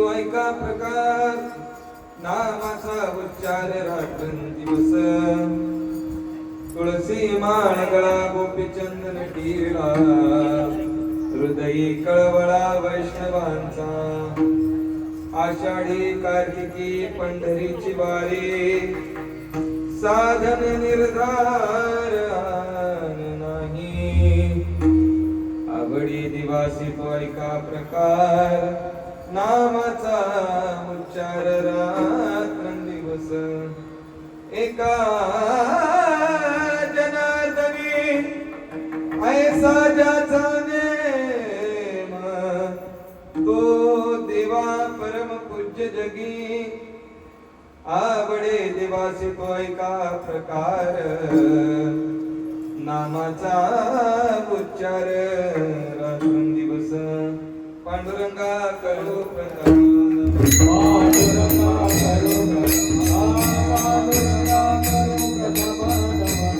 ऐका प्रकार नामाचा उच्चार रात्रंदिवस तुळसी माळ गळा गोपी चंदन टिळा हृदयी कळवळा वैष्णवांचा आषाढी कार्तिकी पंढरीची वारी साधन निर्धार नाही आवडी दिवासी तो ऐका प्रकार नामाचा उच्चार रात्रंदिवस एका जनार्दनी ऐसा ज्याचा नेम तो देवा परम पूज्य जगी आवडे दिवासी तो ऐका प्रकार नामाचा उच्चार रात्रंदिवस पांडुरंगा करो प्रणाम पांडुरंगा करो प्रणाम पांडुरंगा करो प्रणाम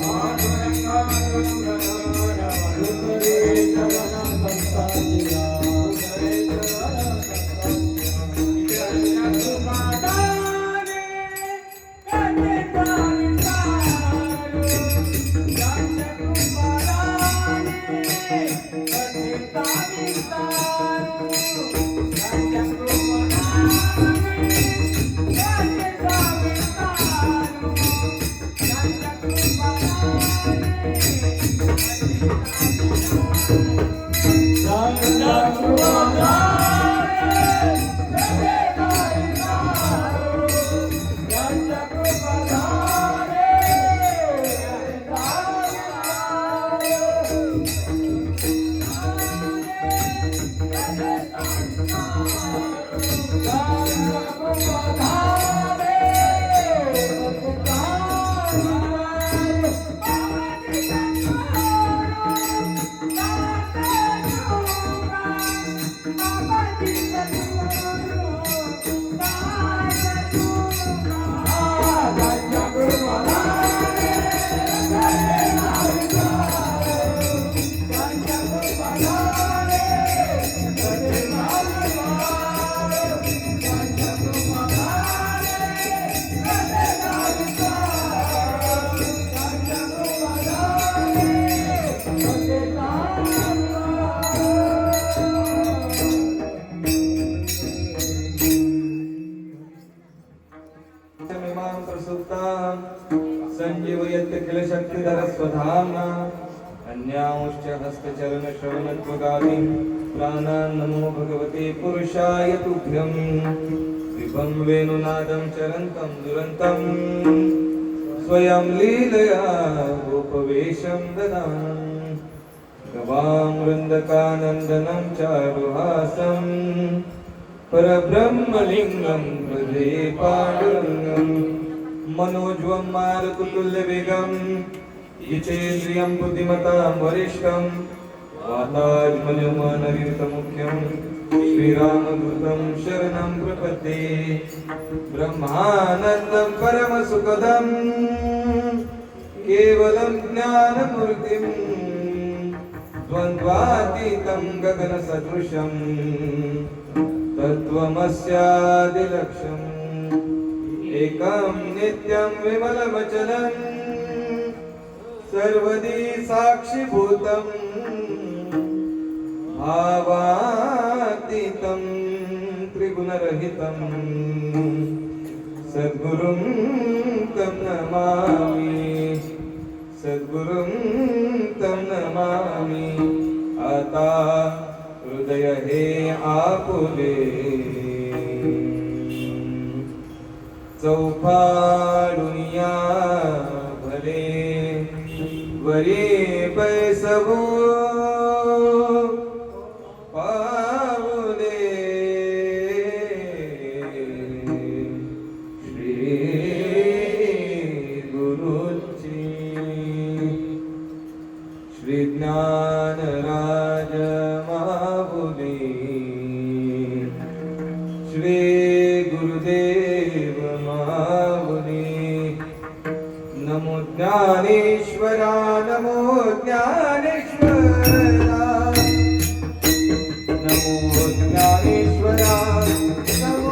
पांडुरंगा करो प्रणाम उतरे चरण संताजिया उतरे चरण संजीवयत् किल शक्तिधर स्वधाम्ना अन्यांश्च हस्तचरण श्रवणत्वगादि प्राणान् नमो भगवते पुरुषाय तुभ्यं विभं वेणुनादं चरन्तं दुरन्तं स्वयं लीलया गोपवेशं ददान् गवां वृन्दकानन्दनं चारुहासं परब्रह्मलिङ्गं भजे पाण्डुरङ्गम् मनोज्वं मारुततुल्यवेगं जितेन्द्रियं बुद्धिमतां वरिष्ठं वातात्मजमनवितमुख्यं श्रीरामदूतं शरणं प्रपद्ये ब्रह्मानन्दं परमसुखदं केवलं ज्ञानमूर्तिं द्वन्द्वातीतं गगनसदृशं तत्त्वमस्यादिलक्ष्यम् एकं नित्यं विमलमचलं सर्वदी साक्षिभूतं भावातीतं त्रिगुणरहितं सद्गुरुं तं नमामि सद्गुरुं तं नमामि आता हृदय हे आपुले चौफाडुनिया भले वरी बैसवो पावले श्री गुरुची श्री ज्ञानराज माहुली श्री गुरुदेव नमो ज्ञानेश्वरा नमो ज्ञानेश्वरा नमो ज्ञानेश्वरा नमो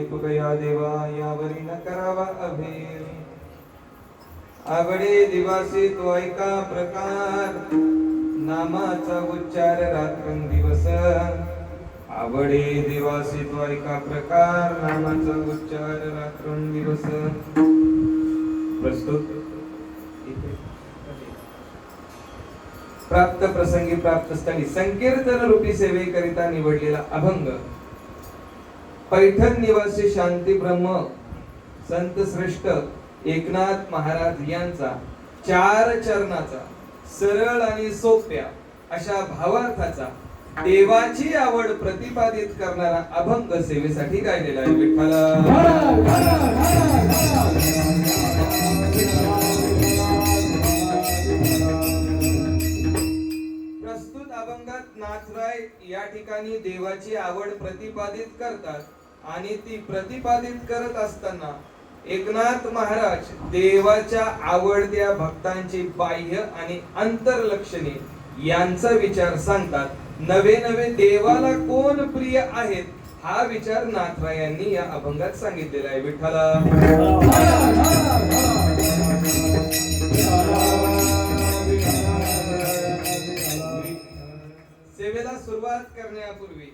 दीपकया देवा यावरी न करावा अभेर. आवडे दिवासी तो ऐका प्रकार, नामाचा उच्चार रात्रंदिवस. आवडे दिवासी तो ऐका प्रकार, नामाचा उच्चार रात्रंदिवस. प्रस्तुत प्राप्त प्रसंगी प्राप्त स्थळी संकीर्तन रूपी सेवेकरिता निवडलेला अभंग पैठण निवासी शांती ब्रह्म संत श्रेष्ठ एकनाथ महाराज यांचा 4 चरणाचा सरळ आणि सोप्या अशा भावार्थाचा देवाची आवड प्रतिपादित करणारा अभंग सेवेसाठी गायलेला आहे. विठ्ठला अभंगात नाथराय या ठिकाणी देवाची आवड प्रतिपादित करतात आणि ती प्रतिपादित करत असताना एकनाथ महाराज देवाच्या आवडत्या भक्तांची बाह्य आणि अंतर्लक्षणे यांचा विचार सांगतात. नवे नवे देवाला कोण प्रिय आहेत हा विचार नाथरायांनी या अभंगात सांगितलेला आहे. विठ्ठला सेवेला सुरुवात करण्यापूर्वी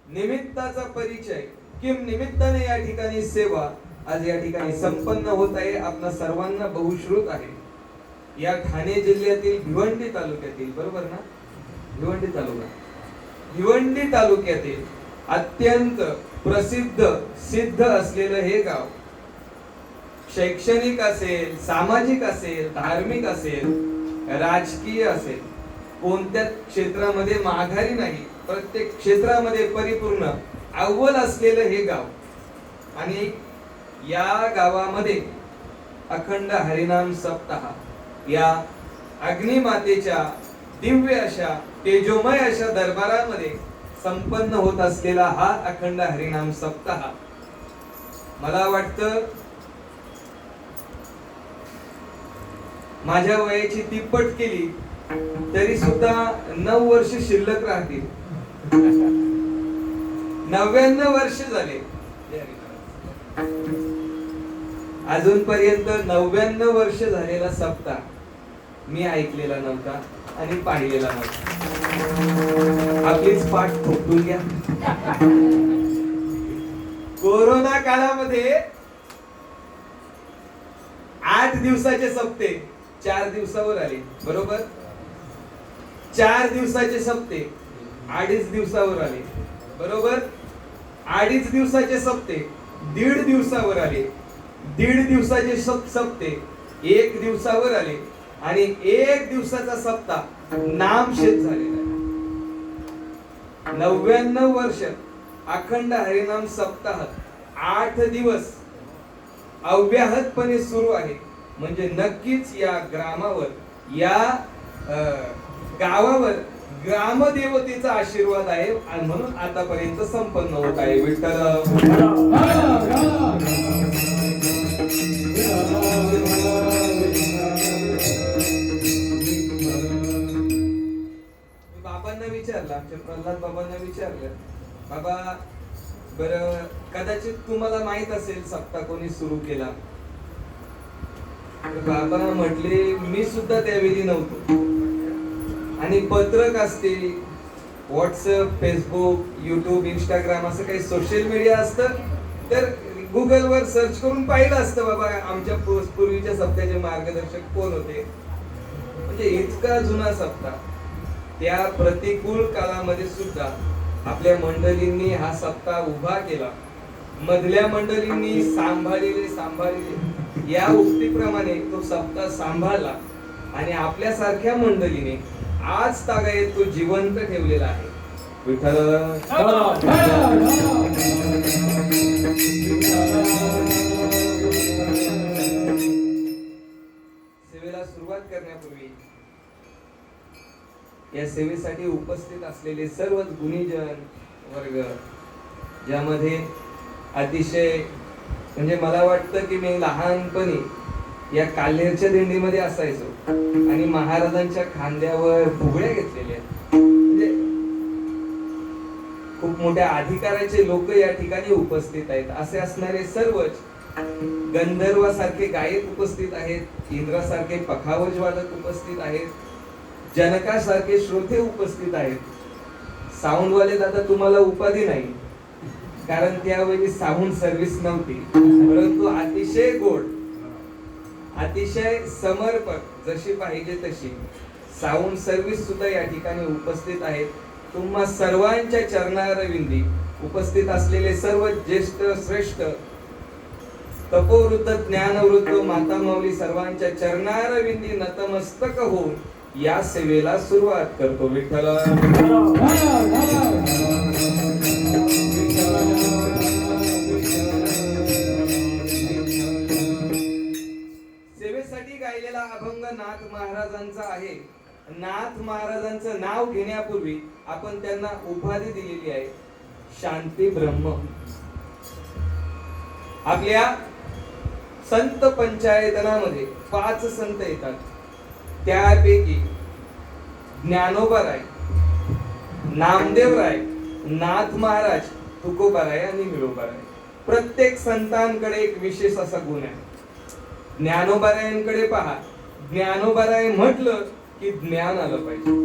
निमित्ताचा परिचय किम निमित्ताने या ठिकाणी सेवा आज या ठिकाणी संपन्न होत आहे. आपल्या सर्वांना बहुश्रुत आहे. या ठाणे जिल्ह्यातील भिवंडी तालुक्यातील, बरोबर ना, भिवंडी तालुक्यातील अत्यंत प्रसिद्ध सिद्ध असलेलं हे गाव शैक्षणिक असेल, सामाजिक असेल, धार्मिक असेल, राजकीय असेल, कोणत्याच क्षेत्रामध्ये माघारी नाही, प्रत्येक क्षेत्रामध्ये परिपूर्ण अव्वल असलेलं हे गाव. आणि या गावामध्ये अखंड हरिनाम सप्ताह या अग्निमातेच्या दिव्य अशा तेजोमय अशा दरबारामध्ये संपन्न होत असलेला हा अखंड हरिनाम सप्ताह मला वाटतं माझ्या वयाची तिप्पट केली तरी सुद्धा 9 वर्ष शिल्लक राहतील. 99 वर्ष झाले. अजूनपर्यंत 99 वर्ष झालेला सप्ताह मी ऐकलेला नव्हता आणि पाहिलेला नव्हता. आपलीच पाठ ठोकून घ्या. कोरोना काळामध्ये 8 दिवसाचे सप्ते 4 दिवसावर आले, बरोबर. 4 दिवसाचे सप्ते 2.5 दिवसावर आले, बरोबर. 2.5 दिवसाचे सप्ते 1.5 दिवसावर आले. 1.5 दिवसाचे सप्ते 1 दिवसावर आले आणि 1 दिवसाचा सप्ताह नामशेष झालेला आहे. 99 वर्ष अखंड हरिनाम सप्ताह 8 दिवस अव्याहतपणे सुरू आहे. म्हणजे नक्कीच या ग्रामावर, या गावावर ग्रामदेवतेचा आशीर्वाद आहे आणि म्हणून आतापर्यंत संपन्न होत आहे. विठ्ठल बाबांना विचारलं, आमच्या प्रल्हाद बाबांना विचारलं, बाबा बरं कदाचित तुम्हाला माहित असेल सप्ताह कोणी सुरू केला. बाबा म्हटले मी सुद्धा त्यावेळी नव्हतो. आणि पत्रक असते, व्हॉट्सअप, फेसबुक, युट्यूब, इंस्टाग्राम असं काही सोशल मीडिया असतं तर गुगलवर सर्च करून पाहिलं असतं बाबा आमच्या पूर्वीच्या सप्ताहाचे मार्गदर्शक कोण होते. म्हणजे इतका जुना सप्ताह, त्या प्रतिकूल काळामध्ये सुद्धा आपल्या मंडळींनी हा सप्ताह उभा केला. मधल्या मंडळींनी सांभाळले या उक्तीप्रमाणे तो सप्ताह सांभाळला आणि आपल्यासारख्या मंडळीने आज तागायत तो जिवंत ठेवलेला आहे. विठ्ठल सेवेला सुरुवात करण्यापूर्वी या सेवेसाठी उपस्थित असलेले सर्वच गुणीजन वर्ग, ज्यामध्ये अतिशय म्हणजे मला वाटतं की मी लहानपणी या काल्हेरच्या दिंडीमध्ये असायचो आणि महाराजांच्या खांद्यावर फुगड्या घेतलेल्या. म्हणजे खूप मोठ्या अधिकाराचे लोक या ठिकाणी उपस्थित आहेत. असे असणारे सर्वच गंधर्वासारखे गायक उपस्थित आहेत, इंद्रासारखे पखावज वादक उपस्थित आहेत, जनकासारखे श्रोते उपस्थित आहेत. साऊंडवाले दादा तुम्हाला उपाधी नाही, कारण त्यावेळी साऊंड सर्व्हिस नव्हती, परंतु अतिशय गोड, अतिशय समर्पक, जशी पाहिजे तशी साऊंड सर्व्हिस सुद्धा या ठिकाणी उपस्थित आहेत. तुम्हा सर्वांच्या चरणारविंदी उपस्थित असलेले सर्व ज्येष्ठ श्रेष्ठ तपोवृद्ध ज्ञानवृद्ध माता माऊली सर्वांच्या चरणारविंदी नतमस्तक होऊन या सेवेला सुरुवात करतो. विठ्ठल सेवेसाठी गायलेला अभंग नाथ महाराजांचा आहे. नाथ महाराजांचं नाव घेण्यापूर्वी आपण त्यांना उपाधी दिलेली आहे, शांती ब्रह्म. आपल्या संत पंचायतनामध्ये 5 संत येतात, त्यापैकी ज्ञानोबाराय, नामदेवराय, नाथ महाराज, तुकोबाराय आणि निळोबाराय. प्रत्येक संतांकडे एक विशेष असा गुण आहे. ज्ञानोबारायांकडे पहा, ज्ञानोबाराय म्हटलं की ज्ञान आलं पाहिजे.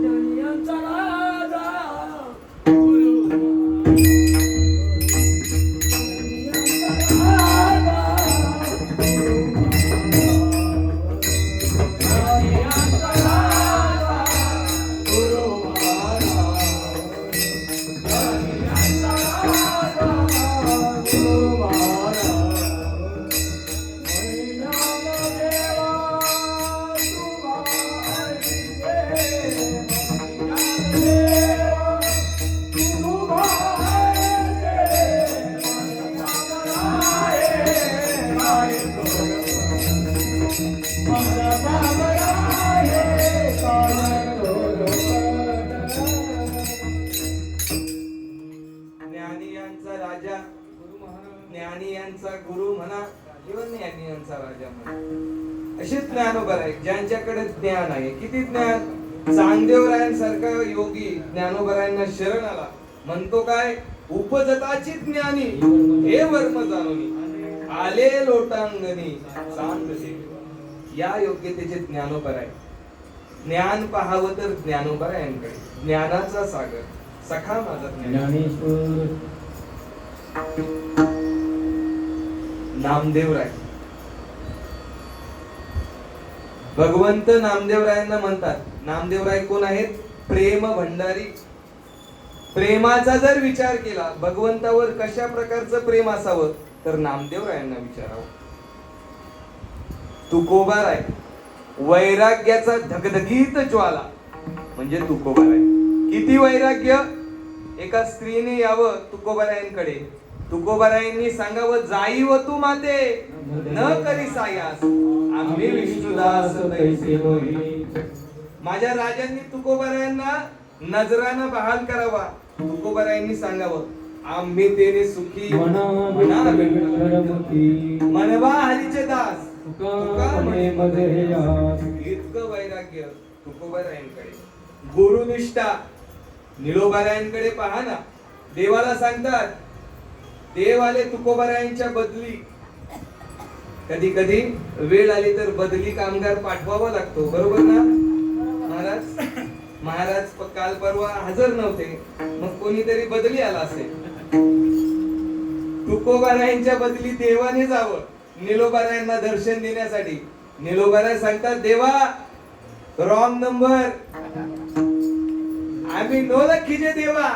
ज्ञानी यांचा गुरु म्हणा किंवा ज्ञानी यांचा राजा म्हणा, असे ज्ञानोबाराय ज्यांच्याकडे ज्ञान आहे. किती ज्ञान! चांगदेवरायांसारखा योगी ज्ञानोबारायांना शरण आला, म्हणतो काय, उपजताची ज्ञानी हे वर्म जाणूनी आले लोटांगणी चांद देवी. या योग्यतेचे ज्ञानोबाराय. ज्ञान पाहावं तर ज्ञानोबारायांकडे, ज्ञानाचा सागर सखा माझा ज्ञानेश्वर. नामदेवराय, भगवंत नामदेवरायांना म्हणतात. नामदेवराय कोण आहेत? प्रेम भंडारी. प्रेमाचा जर विचार केला, भगवंतावर कशा प्रकारचं प्रेम असावं, तर नामदेवरायांना विचारावं. तुकोबाराय, वैराग्याचा धगधगीत ज्वाला म्हणजे तुकोबाराय. किती वैराग्य! एका स्त्रीने यावं तुकोबारायांकडे, तुकोबारायांनी सांगावं, जाई व तू माते न करी सायास, आम्ही विष्णुदास तैसे होई. माझ्या राजांनी तुकोबारायांना नजरानं बहाल करावा. तुकोबारायांनी सांगावं, आम्ही तेने सुखी मनवा हरीचे दास. इतकं वैराग्य तुकोबारायांकडे. गुरुनिष्ठा निळोबारायांकडे पहा ना, देवाला सांगतात, देव आले तुकोबारायांच्या बदली. कधी कधी वेळ आली तर बदली कामगार पाठवावा लागतो, बरोबर ना महाराज काल परवा हजर नव्हते, मग कोणीतरी बदली आला असेल. तुकोबारायांच्या बदली देवाने जावं निळोबारायांना दर्शन देण्यासाठी. निळोबाराय सांगतात, देवा रॉंग नंबर, आम्ही नोलखीचे देवा,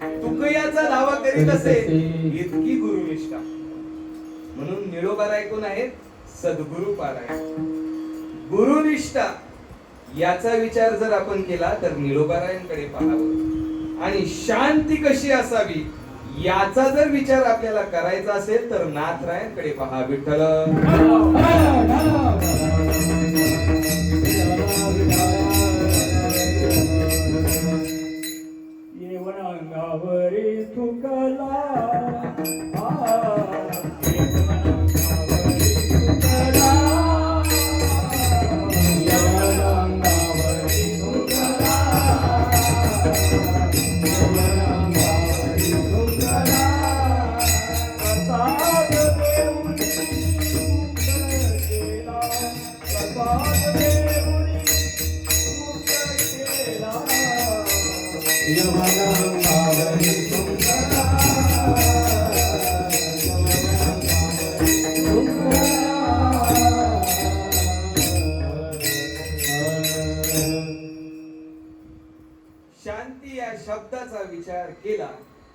तुकयाचा दावा करीत असेल. इतकी गुरुनिष्ठा. म्हणून निळोबाराय कोण आहेत? सद्गुरु पारायण. गुरुनिष्ठा याचा विचार जर आपण केला तर निळोबारायांकडे पाहावं. आणि शांती कशी असावी याचा जर विचार आपल्याला करायचा असेल तर नाथरायांकडे पहा. विठ्ठल येवनावरी तुकला शांती या शब्दाचा विचार केला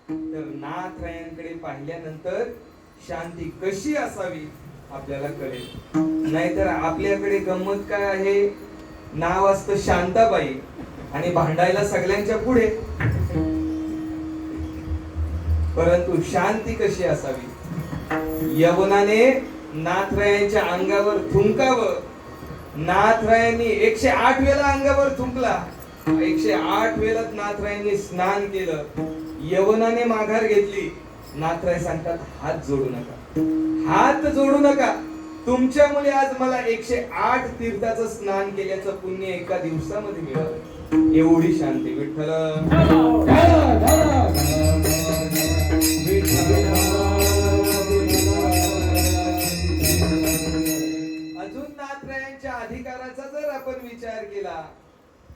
तर नाथरायांकडे पाहिल्यानंतर शांती कशी असावी आपल्याला कळेल. नाहीतर आपल्याकडे गंमत काय आहे, नाव असतं शांताबाई आणि भांडायला सगळ्यांच्या पुढे. परंतु शांती कशी असावी, यवनाने नाथरायांच्या अंगावर थुंकावं. नाथरायांनी 108 वेळा अंगावर थुंकला, 108 वेळा नाथरायांनी स्नान केलं. यवनाने माघार घेतली. नाथराय सांगतात हात जोडू नका, हात जोडू नका. तुमच्यामुळे आज मला 108 तीर्थाचं स्नान केल्याचं पुण्य एका दिवसामध्ये मिळालं. एवढी शांती. विठ्ठल अजून नाथरायांच्या अधिकाराचा जर आपण विचार केला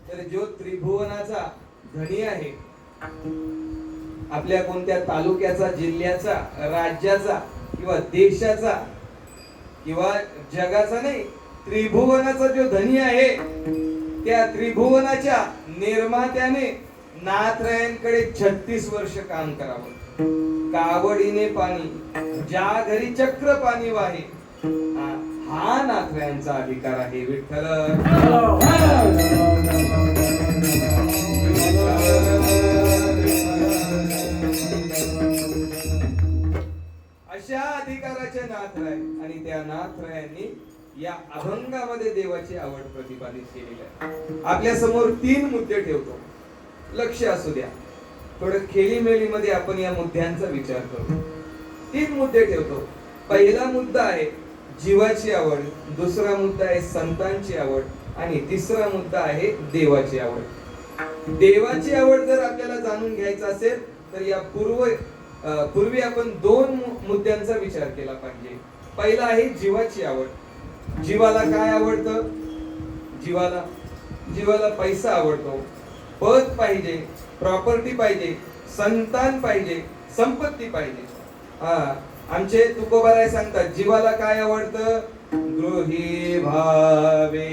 तर जो त्रिभुवनाचा धनी आहे, आपल्या कोणत्या तालुक्याचा, जिल्ह्याचा, राज्याचा किंवा देशाचा किंवा जगाचा नाही, त्रिभुवनाचा जो धनी आहे, त्या त्रिभुवनाच्या निर्मात्याने नाथरायांकडे 36 वर्ष काम करावं. कावडीने पाणी, ज्या घरी चक्र पाणी वाहे, हा नाथरायांचा अधिकार आहे. विठ्ठल अशा अधिकाराचे नाथराय आणि त्या नाथरायांनी या अभंगामध्ये देवाची आवड प्रतिपादित केलेली आहे. आपल्या समोर 3 मुद्दे ठेवतो, लक्ष असू द्या. थोडं खेळीमेळीमध्ये आपण या मुद्द्यांचा विचार करू. 3 मुद्दे ठेवतो. पहिला मुद्दा आहे जीवाची आवड, दुसरा मुद्दा आहे संतांची आवड आणि तिसरा मुद्दा आहे देवाची आवड. देवाची आवड जर आपल्याला जाणून घ्यायचं असेल तर या पूर्वी आपण 2 मुद्द्यांचा विचार केला पाहिजे. पहिला आहे जीवाची आवड. जीवाला काय आवडतं? जीवाला पैसा आवडतो, पद पाहिजे, प्रॉपर्टी पाहिजे, संतान पाहिजे, संपत्ती पाहिजे. आमचे तुकोबाराय सांगतात जीवाला काय आवडतं? गृही भावे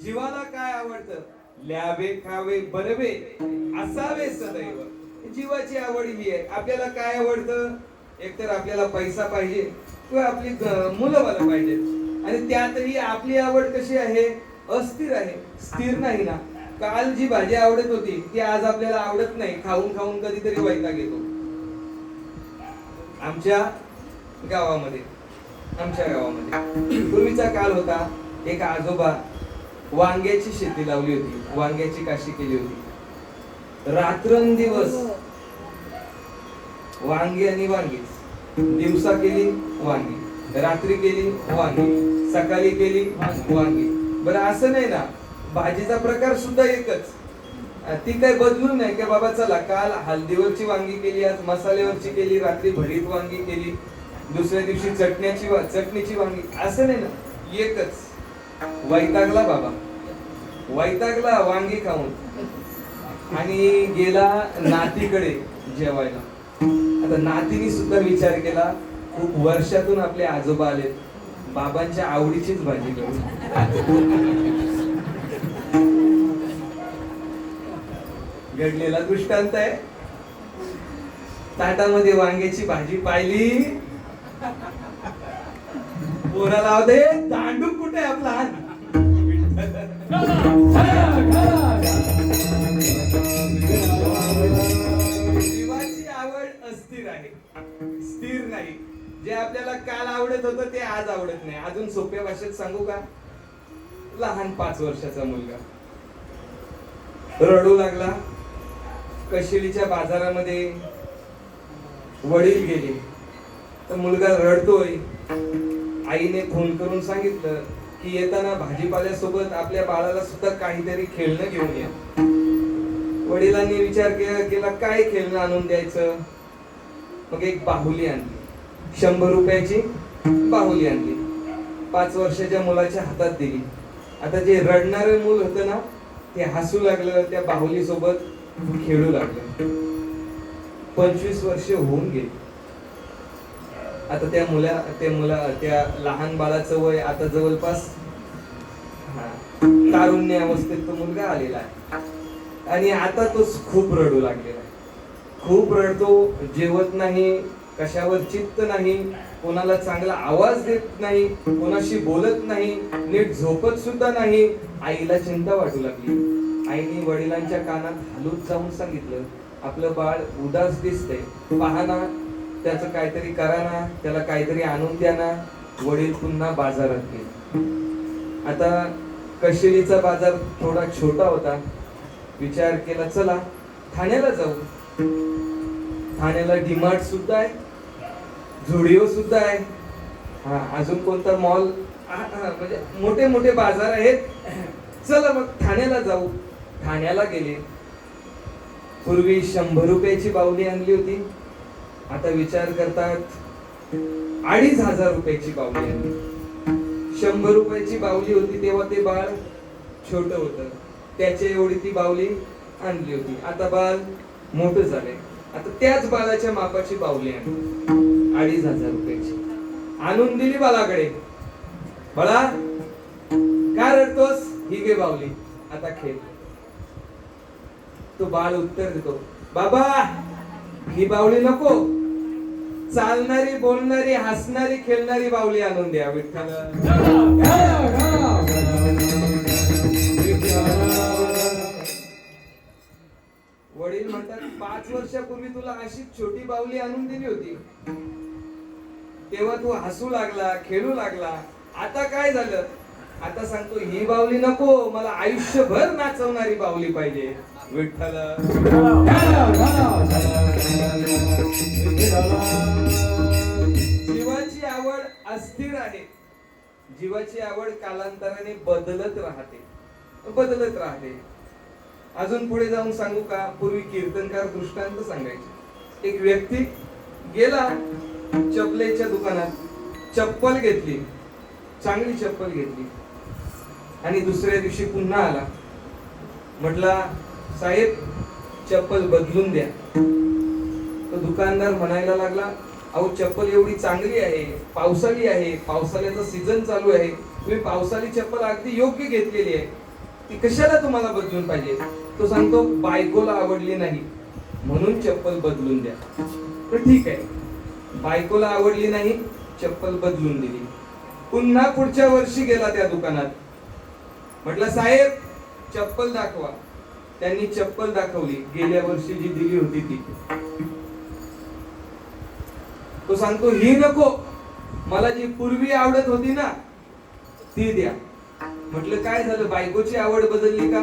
जीवाला काय आवडतं? ल्यावे खावे बनवे असावे सदैव. जीवाची आवड ही आहे. आपल्याला काय आवडतं? एकतर आपल्याला पैसा पाहिजे किंवा आपली मुलं मला पाहिजे. आणि त्यातही आपली आवड कशी आहे? अस्थिर आहे, स्थिर नाही ना. काल जी भाजी आवडत होती ती आज आपल्याला आवडत नाही. खाऊन खाऊन कधीतरी वैताग येतो. आमच्या गावामध्ये पूर्वीचा काल होता. एक आजोबा वांग्याची शेती लावली होती, वांग्याची काशी केली होती. रात्रंदिवस वांगी आणि वांगीच. दिवसा केली वांगी, रात्री केली वांगी, सकाळी केली वांगी. बरं असं नाही ना, भाजीचा प्रकार सुद्धा एकच. ती काही बदलून नाही का बाबा चला काल हळदीवरची वांगी केली, आज मसाल्यावरची केली, रात्री भरीत वांगी केली, दुसऱ्या दिवशी चटणीची वांगी, असं नाही ना, एकच. वैतागला बाबा, वैतागला वांगी खाऊन आणि गेला नातीकडे जेवायला. आता नातीने सुद्धा विचार केला, खूप वर्षातून आपले आजोबा आले, बाबांच्या आवडीचीच भाजी करू. घडलेला दृष्टांत आहे. ताटामध्ये वांग्याची भाजी पाहिली, पोरा लाव दे दांडूक कुठे आपला. जीवाची आवड अस्थिर आहे, स्थिर नाही. जे आपल्याला काल आवडत होतं ते आज आवडत नाही. अजून सोप्या भाषेत सांगू का? लहान 5 वर्षाचा मुलगा रडू लागला. कशिलीच्या बाजारामध्ये वडील गेले, तर मुलगा रडतोय. आईने फोन करून सांगितलं की येताना भाजीपाल्यासोबत आपल्या बाळाला सुद्धा काहीतरी खेळणं घेऊन या. वडिलांनी विचार केला काय खेळणं आणून द्यायचं. मग एक बाहुली आणली, 100 रुपयाची बाहुली आणली. 5 वर्षाच्या मुलाच्या हातात दिली. आता जे रडणारे मूल होतं ना, ते हसू लागलं, त्या बाहुली सोबत खेळू लागलं. 25 वर्ष होऊन गेली. आता त्या लहान बाळाचं वय आता जवळपास तारुण्य अवस्थेत तो मुलगा आलेला आहे. आणि आता तो खूप रडू लागलेला आहे. खूप रडतो, जेवत नाही, कशावर चित्त नाही, कोणाला चांगला आवाज देत नाही, कोणाशी बोलत नाही, नीट झोपत सुद्धा नाही. आईला चिंता वाटू लागली. आईने वडिलांच्या कानात हलून जाऊन सांगितलं, आपलं बाळ उदास दिसतंय, पहा ना, त्याचं काहीतरी करा ना, त्याला काहीतरी आणून द्या ना. वडील पुन्हा बाजारात गेले. आता कशिलीचा बाजार थोडा छोटा होता. विचार केला चला ठाण्याला जाऊ. ठाण्याला डीमार्ट सुद्धा आहे, झुडिओ सुद्धा आहे, अजून कोणता मॉल, म्हणजे मोठे मोठे बाजार आहेत. चला मग ठाण्याला जाऊ. ठाण्याला गेले. पूर्वी 100 रुपयाची बाहुली आणली होती, आता विचार करतात 2500 रुपयाची बाहुली आणली. 100 रुपयाची बाहुली होती तेव्हा ते बाळ छोट होतं, त्याच्या एवढी ती बाहुली आणली होती. आता बाळ मोठं झालंय, आता त्याच बाळाच्या मापाची बाहुली आणली, 2500 रुपयाची आणून दिली बाळाकडे. बाळा काय रडतोस, ही घे बाहुली, आता खेळ. तो बाळ उत्तर देतो, बाबा ही बाहुली नको, चालणारी, बोलणारी, हसणारी, खेळणारी बाहुली आणून द्या विठ्ठल. वडील म्हणतात 5 वर्षापूर्वी तुला अशीच छोटी बाहुली आणून दिली होती, तेव्हा तू हसू लागला, खेळू लागला. आता काय झालं? आता सांगतो ही बाहुली नको, मला आयुष्यभर नाचवणारी बाहुली पाहिजे विठ्ठल. जीवाची आवड अस्थिर आहे. जीवाची आवड कालांतराने बदलत राहते. अजून पुढे जाऊन सांगू का? पूर्वी कीर्तनकार दृष्टांत सांगायचे. एक व्यक्ती गेला चपलेच्या दुकानात, चप्पल घेतली, चांगली चप्पल घेतली, आणि दुसऱ्या दिवशी पुन्हा आला. म्हटला साहेब चप्पल बदलून द्या. तो दुकानदार म्हणायला लागला, अहो चप्पल एवढी चांगली आहे, पावसाळी आहे, पावसाळ्याचा सीझन चालू आहे, तुम्ही पावसाळी चप्पल अगदी योग्य घेतलेली आहे, ती कशाला तुम्हाला बदलून पाहिजे? तो सांगतो बायकोला आवडली नाही म्हणून चप्पल बदलून द्या. तर ठीक आहे, बायकोला आवडली नाही, चप्पल बदलून दिली. पुन्हा पुढच्या वर्षी गेला त्या दुकानात, म्हटलं साहेब चप्पल दाखवा. त्यांनी चप्पल दाखवली, गेल्या वर्षी जी दिली होती ती. तो सांगतो ही नको, मला जी पूर्वी आवडत होती ना ती द्या. म्हटलं काय झालं, बायकोची आवड बदलली का?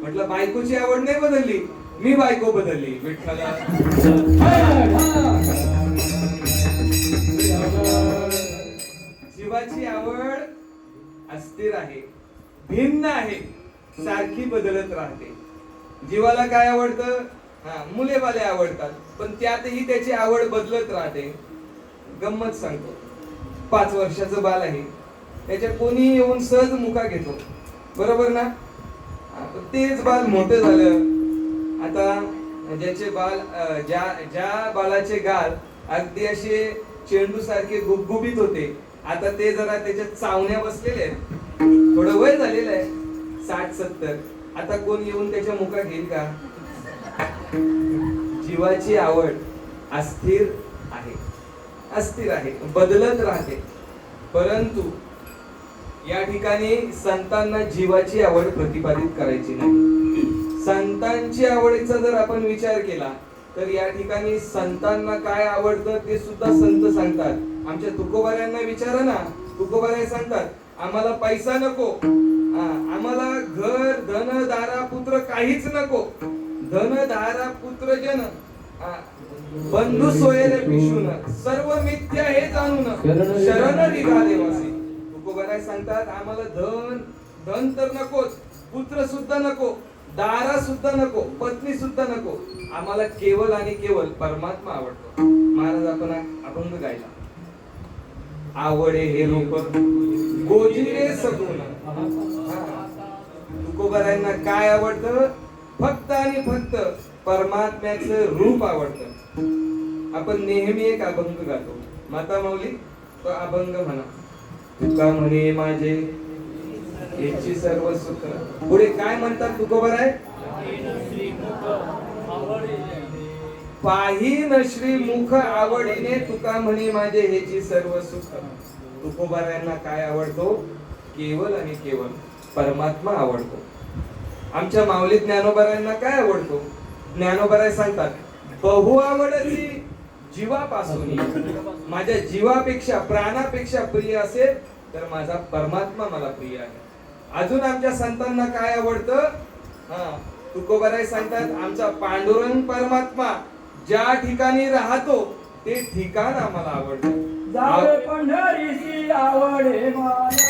म्हटलं बायकोची आवड नाही बदलली, मी बायको बदलली विठ्ठला. जीवाची आवड अस्थिर आहे, भिन्न आहे, सारखी बदलत राहते. जीवाला काय आवडतं? हा, मुलेबाले आवडतात, पण त्यातही त्याची आवड बदलत राहते. गंमत सांगतो, 5 वर्षाचं बाल आहे, त्याच्या कोणी येऊन सहज मुका घेतो, बरोबर ना? पण तेच बाल मोठं झालं, आता ज्याचे बाल ज्या बालाचे गाल अगदी असे चेंडू सारखे गुबगुबीत होते, आता ते जरा त्याच्यात चावण्या बसलेले आहेत. थोडं वय झालेलं आहे, 60-70. आता कोण येऊन त्याच्या मुका घेईल का? जीवाची आवड अस्थिर आहे, अस्थिर आहे, बदलत राहते. परंतु या ठिकाणी संतांना जीवाची आवड प्रतिपादित करायची नाही. संतांची आवडीचा जर आपण विचार केला तर या ठिकाणी संतांना काय आवडतं ते सुद्धा संत सांगतात. आमच्या तुकोबाऱ्यांना विचारा ना, तुकोबाऱ्या सांगतात आम्हाला पैसा नको, आम्हाला घर धन दारा पुत्र काहीच नको, धन दारा पुत्र जन बंधू सोयरे पिशून सर्व मिथ्या हे जाणून शरण निघा देवासी. तुकोबाराय सांगतात आम्हाला धन तर नकोच, पुत्र सुद्धा नको, दारा सुद्धा नको, पत्नी सुद्धा नको, आम्हाला केवळ आणि केवळ परमात्मा आवडतो. महाराज आपण अभंग गायला, आवडे हे रूप गोजिरे सगुण. तुकोबारायांना काय आवडतं? फक्त आणि फक्त परमात्म्याचं रूप आवडतं. आपण नेहमी एक अभंग गातो, माता माऊली तो अभंग म्हणा, तुका म्हणे माझे याची सर्व सुख. पुढे काय म्हणतात तुकोबाराय? पाहीन श्री मुख आवडीने तुका म्हणे माझे हेची सर्व सुख. तुकोबारायांना काय आवडतो? केवळ आणि केवळ परमात्मा आवडतो. आमच्या माऊली ज्ञानोबारायांना काय आवडतो? ज्ञानोबाराय सांगतात बहु आवडती जीवापासून, माझ्या जीवापेक्षा प्राणापेक्षा प्रिय असेल तर माझा परमात्मा मला प्रिय आहे. अजून आमच्या संतांना काय आवडतं? तुकोबाराय सांगतात आमचा पांडुरंग परमात्मा ज्या ठिकाणी राहतो ते ठिकाण आम्हाला आवडतं. जावे पंढरीसी आवडे मला.